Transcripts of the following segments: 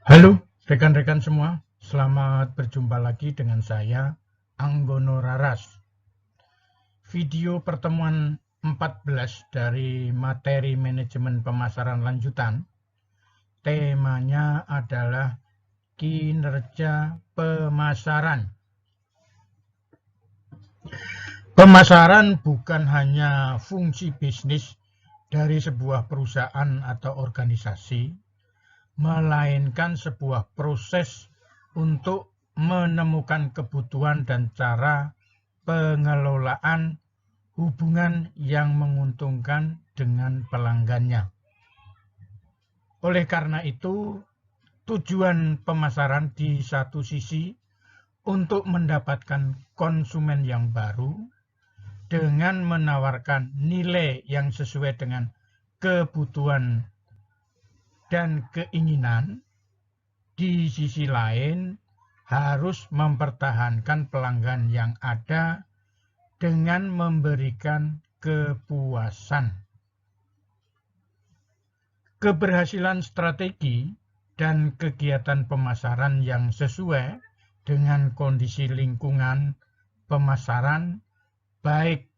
Halo rekan-rekan semua, selamat berjumpa lagi dengan saya, Anggono Raras. Video pertemuan 14 dari materi manajemen pemasaran lanjutan, temanya adalah kinerja pemasaran. Pemasaran bukan hanya fungsi bisnis dari sebuah perusahaan atau organisasi, melainkan sebuah proses untuk menemukan kebutuhan dan cara pengelolaan hubungan yang menguntungkan dengan pelanggannya. Oleh karena itu, tujuan pemasaran di satu sisi untuk mendapatkan konsumen yang baru dengan menawarkan nilai yang sesuai dengan kebutuhan dan keinginan. Di sisi lain, harus mempertahankan pelanggan yang ada dengan memberikan kepuasan. Keberhasilan strategi dan kegiatan pemasaran yang sesuai dengan kondisi lingkungan pemasaran, baik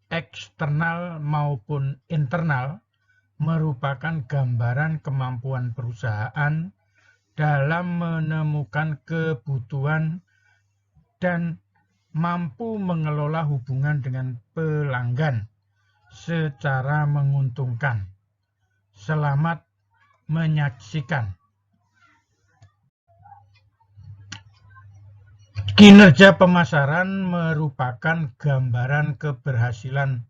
eksternal maupun internal, merupakan gambaran kemampuan perusahaan dalam menemukan kebutuhan dan mampu mengelola hubungan dengan pelanggan secara menguntungkan. Selamat menyaksikan. Kinerja pemasaran merupakan gambaran keberhasilan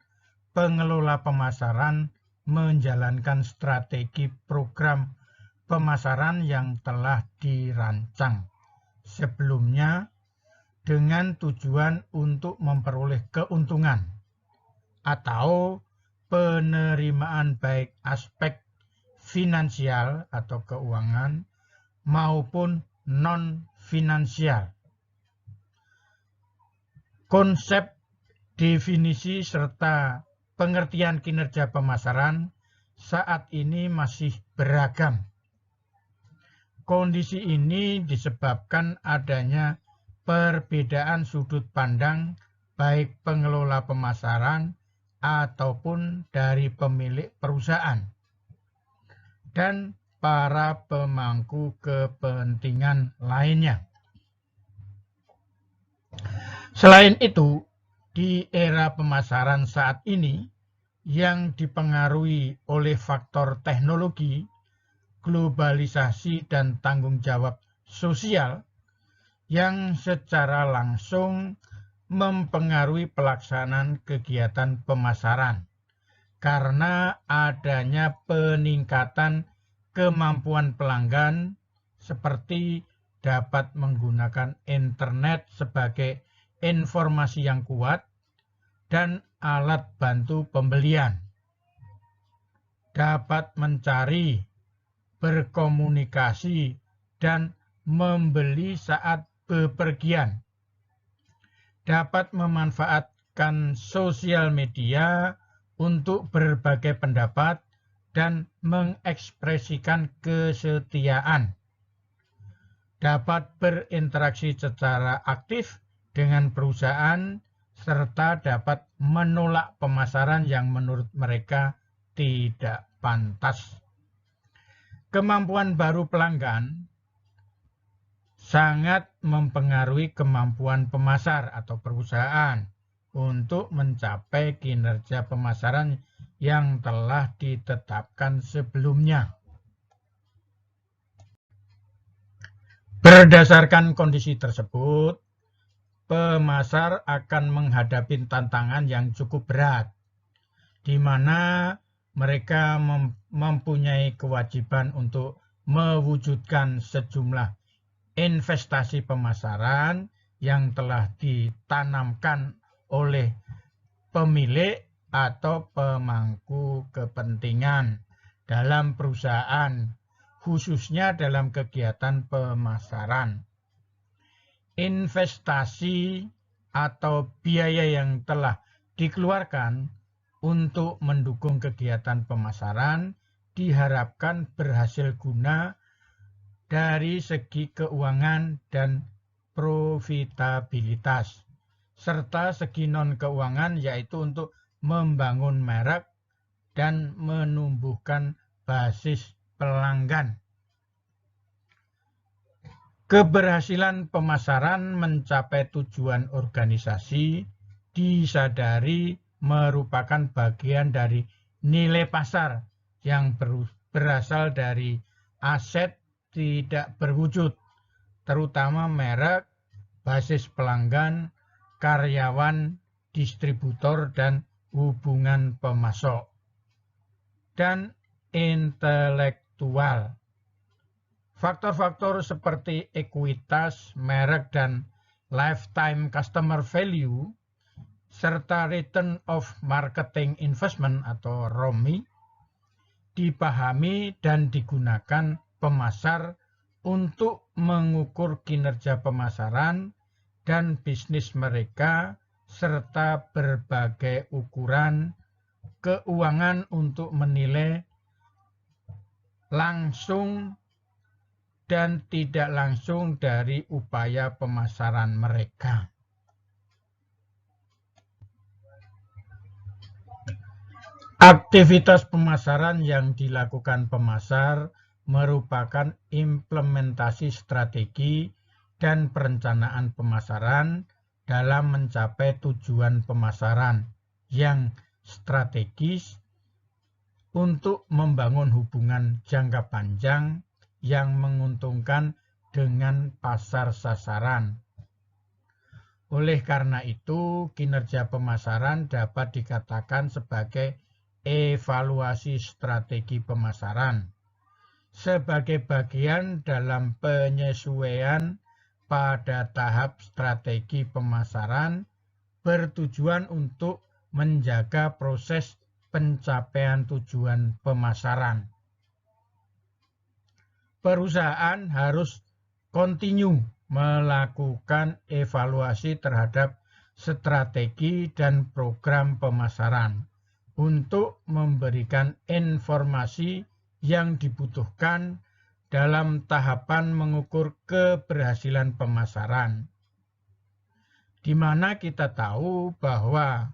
pengelola pemasaran menjalankan strategi program pemasaran yang telah dirancang sebelumnya dengan tujuan untuk memperoleh keuntungan atau penerimaan baik aspek finansial atau keuangan maupun non-finansial. Konsep, definisi, serta pengertian kinerja pemasaran saat ini masih beragam. Kondisi ini disebabkan adanya perbedaan sudut pandang baik pengelola pemasaran ataupun dari pemilik perusahaan dan para pemangku kepentingan lainnya. Selain itu, di era pemasaran saat ini yang dipengaruhi oleh faktor teknologi, globalisasi, dan tanggung jawab sosial yang secara langsung mempengaruhi pelaksanaan kegiatan pemasaran karena adanya peningkatan kemampuan pelanggan seperti dapat menggunakan internet sebagai informasi yang kuat dan alat bantu pembelian, dapat mencari, berkomunikasi, dan membeli saat bepergian, dapat memanfaatkan sosial media untuk berbagai pendapat dan mengekspresikan kesetiaan, dapat berinteraksi secara aktif dengan perusahaan, serta dapat menolak pemasaran yang menurut mereka tidak pantas. Kemampuan baru pelanggan sangat mempengaruhi kemampuan pemasar atau perusahaan untuk mencapai kinerja pemasaran yang telah ditetapkan sebelumnya. Berdasarkan kondisi tersebut, pemasar akan menghadapi tantangan yang cukup berat, di mana mereka mempunyai kewajiban untuk mewujudkan sejumlah investasi pemasaran yang telah ditanamkan oleh pemilik atau pemangku kepentingan dalam perusahaan, khususnya dalam kegiatan pemasaran. Investasi atau biaya yang telah dikeluarkan untuk mendukung kegiatan pemasaran diharapkan berhasil guna dari segi keuangan dan profitabilitas, serta segi non-keuangan yaitu untuk membangun merek dan menumbuhkan basis pelanggan. Keberhasilan pemasaran mencapai tujuan organisasi disadari merupakan bagian dari nilai pasar yang berasal dari aset tidak berwujud, terutama merek, basis pelanggan, karyawan, distributor, dan hubungan pemasok, dan intelektual. Faktor-faktor seperti ekuitas, merek, dan lifetime customer value, serta return of marketing investment atau ROMI, dipahami dan digunakan pemasar untuk mengukur kinerja pemasaran dan bisnis mereka, serta berbagai ukuran keuangan untuk menilai langsung dan tidak langsung dari upaya pemasaran mereka. Aktivitas pemasaran yang dilakukan pemasar merupakan implementasi strategi dan perencanaan pemasaran dalam mencapai tujuan pemasaran yang strategis untuk membangun hubungan jangka panjang yang menguntungkan dengan pasar sasaran. Oleh karena itu, kinerja pemasaran dapat dikatakan sebagai evaluasi strategi pemasaran sebagai bagian dalam penyesuaian pada tahap strategi pemasaran bertujuan untuk menjaga proses pencapaian tujuan pemasaran. Perusahaan harus kontinu melakukan evaluasi terhadap strategi dan program pemasaran untuk memberikan informasi yang dibutuhkan dalam tahapan mengukur keberhasilan pemasaran, di mana kita tahu bahwa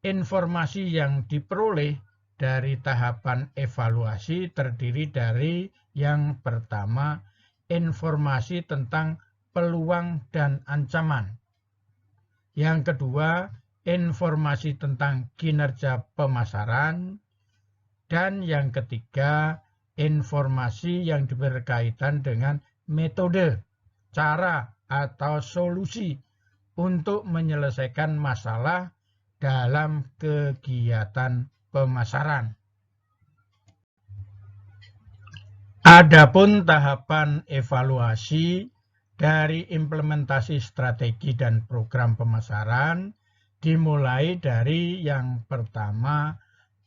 informasi yang diperoleh dari tahapan evaluasi terdiri dari yang pertama, informasi tentang peluang dan ancaman. Yang kedua, informasi tentang kinerja pemasaran. Dan yang ketiga, informasi yang berkaitan dengan metode, cara, atau solusi untuk menyelesaikan masalah dalam kegiatan pemasaran. Adapun tahapan evaluasi dari implementasi strategi dan program pemasaran dimulai dari yang pertama,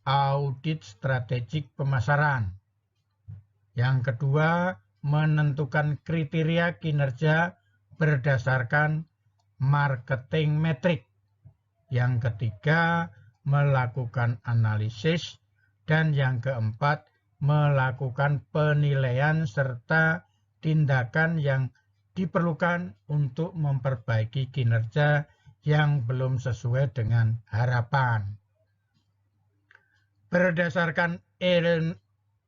audit strategik pemasaran. Yang kedua, menentukan kriteria kinerja berdasarkan marketing metrik. Yang ketiga, melakukan analisis. Dan yang keempat, melakukan penilaian serta tindakan yang diperlukan untuk memperbaiki kinerja yang belum sesuai dengan harapan. Berdasarkan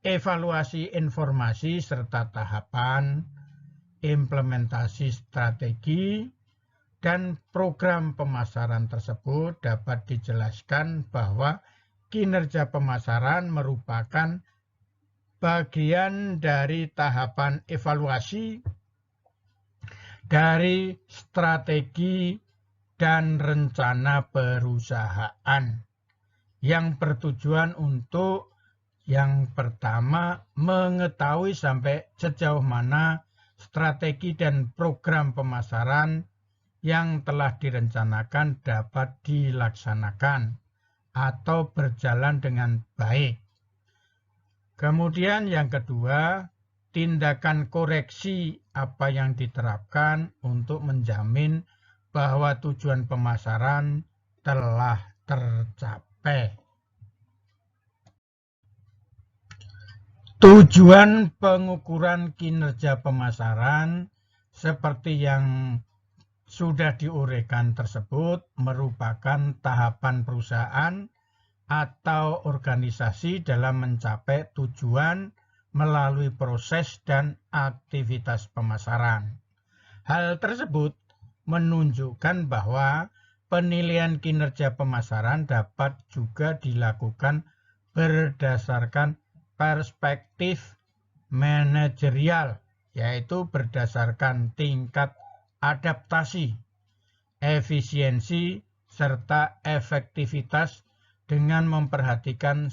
evaluasi informasi serta tahapan implementasi strategi dan program pemasaran tersebut, dapat dijelaskan bahwa kinerja pemasaran merupakan bagian dari tahapan evaluasi dari strategi dan rencana perusahaan yang bertujuan untuk yang pertama, mengetahui sampai sejauh mana strategi dan program pemasaran yang telah direncanakan dapat dilaksanakan atau berjalan dengan baik. Kemudian yang kedua, tindakan koreksi apa yang diterapkan untuk menjamin bahwa tujuan pemasaran telah tercapai. Tujuan pengukuran kinerja pemasaran seperti yang sudah diuraikan tersebut merupakan tahapan perusahaan atau organisasi dalam mencapai tujuan melalui proses dan aktivitas pemasaran. Hal tersebut menunjukkan bahwa penilaian kinerja pemasaran dapat juga dilakukan berdasarkan perspektif manajerial, yaitu berdasarkan tingkat adaptasi, efisiensi, serta efektivitas dengan memperhatikan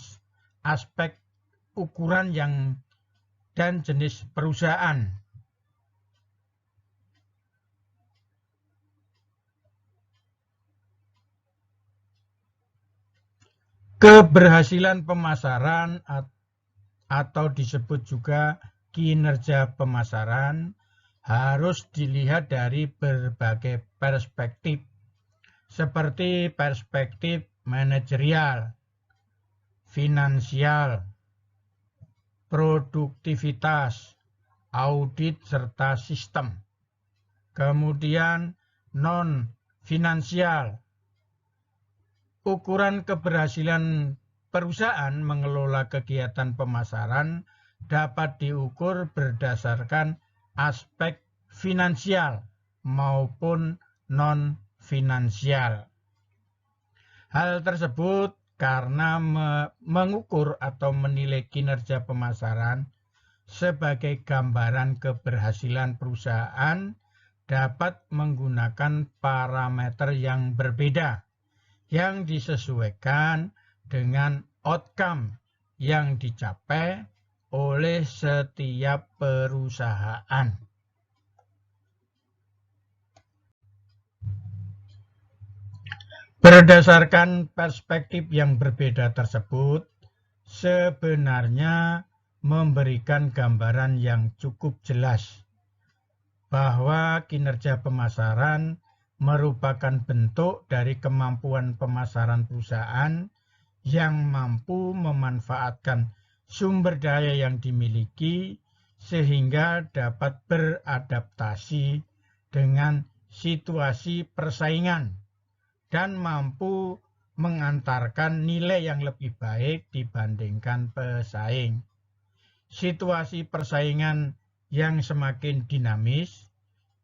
aspek ukuran dan jenis perusahaan. Keberhasilan pemasaran atau disebut juga kinerja pemasaran harus dilihat dari berbagai perspektif, seperti perspektif manajerial, finansial, produktivitas, audit, serta sistem. Kemudian non-finansial, ukuran keberhasilan perusahaan mengelola kegiatan pemasaran dapat diukur berdasarkan aspek finansial maupun non-finansial. Hal tersebut karena mengukur atau menilai kinerja pemasaran sebagai gambaran keberhasilan perusahaan dapat menggunakan parameter yang berbeda yang disesuaikan dengan outcome yang dicapai oleh setiap perusahaan. Berdasarkan perspektif yang berbeda tersebut, sebenarnya memberikan gambaran yang cukup jelas bahwa kinerja pemasaran merupakan bentuk dari kemampuan pemasaran perusahaan yang mampu memanfaatkan sumber daya yang dimiliki sehingga dapat beradaptasi dengan situasi persaingan dan mampu mengantarkan nilai yang lebih baik dibandingkan pesaing. Situasi persaingan yang semakin dinamis,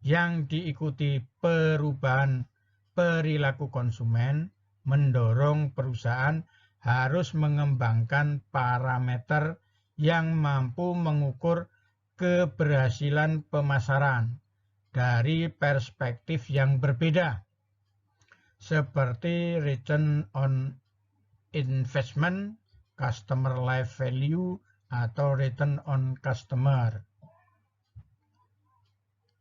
yang diikuti perubahan perilaku konsumen, mendorong perusahaan harus mengembangkan parameter yang mampu mengukur keberhasilan pemasaran dari perspektif yang berbeda, seperti return on investment, customer life value, atau return on customer.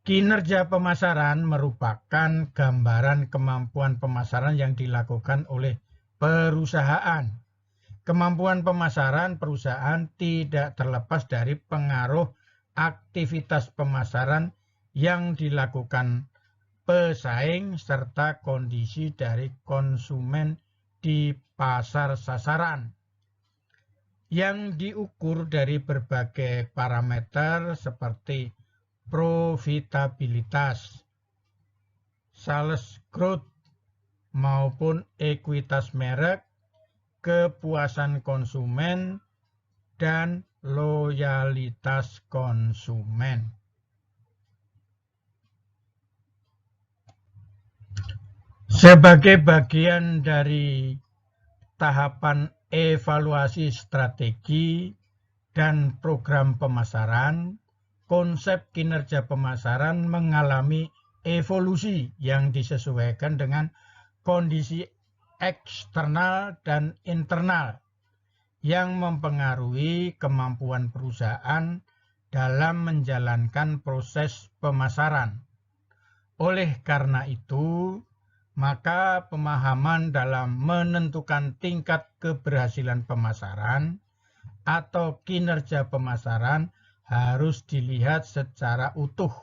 Kinerja pemasaran merupakan gambaran kemampuan pemasaran yang dilakukan oleh perusahaan. Kemampuan pemasaran perusahaan tidak terlepas dari pengaruh aktivitas pemasaran yang dilakukan pesaing serta kondisi dari konsumen di pasar sasaran yang diukur dari berbagai parameter seperti profitabilitas, sales growth maupun ekuitas merek, kepuasan konsumen, dan loyalitas konsumen. Sebagai bagian dari tahapan evaluasi strategi dan program pemasaran, konsep kinerja pemasaran mengalami evolusi yang disesuaikan dengan kondisi eksternal dan internal yang mempengaruhi kemampuan perusahaan dalam menjalankan proses pemasaran. Oleh karena itu, maka pemahaman dalam menentukan tingkat keberhasilan pemasaran atau kinerja pemasaran harus dilihat secara utuh,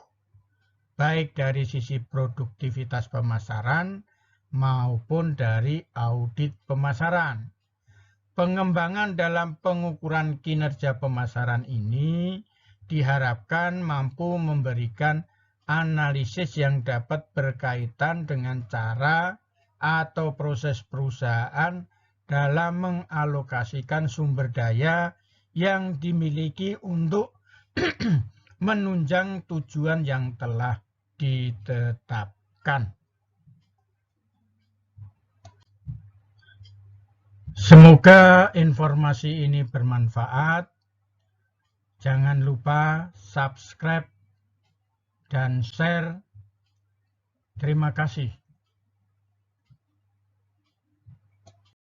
baik dari sisi produktivitas pemasaran maupun dari audit pemasaran. Pengembangan dalam pengukuran kinerja pemasaran ini diharapkan mampu memberikan analisis yang dapat berkaitan dengan cara atau proses perusahaan dalam mengalokasikan sumber daya yang dimiliki untuk menunjang tujuan yang telah ditetapkan. Semoga informasi ini bermanfaat. Jangan lupa subscribe dan share. Terima kasih.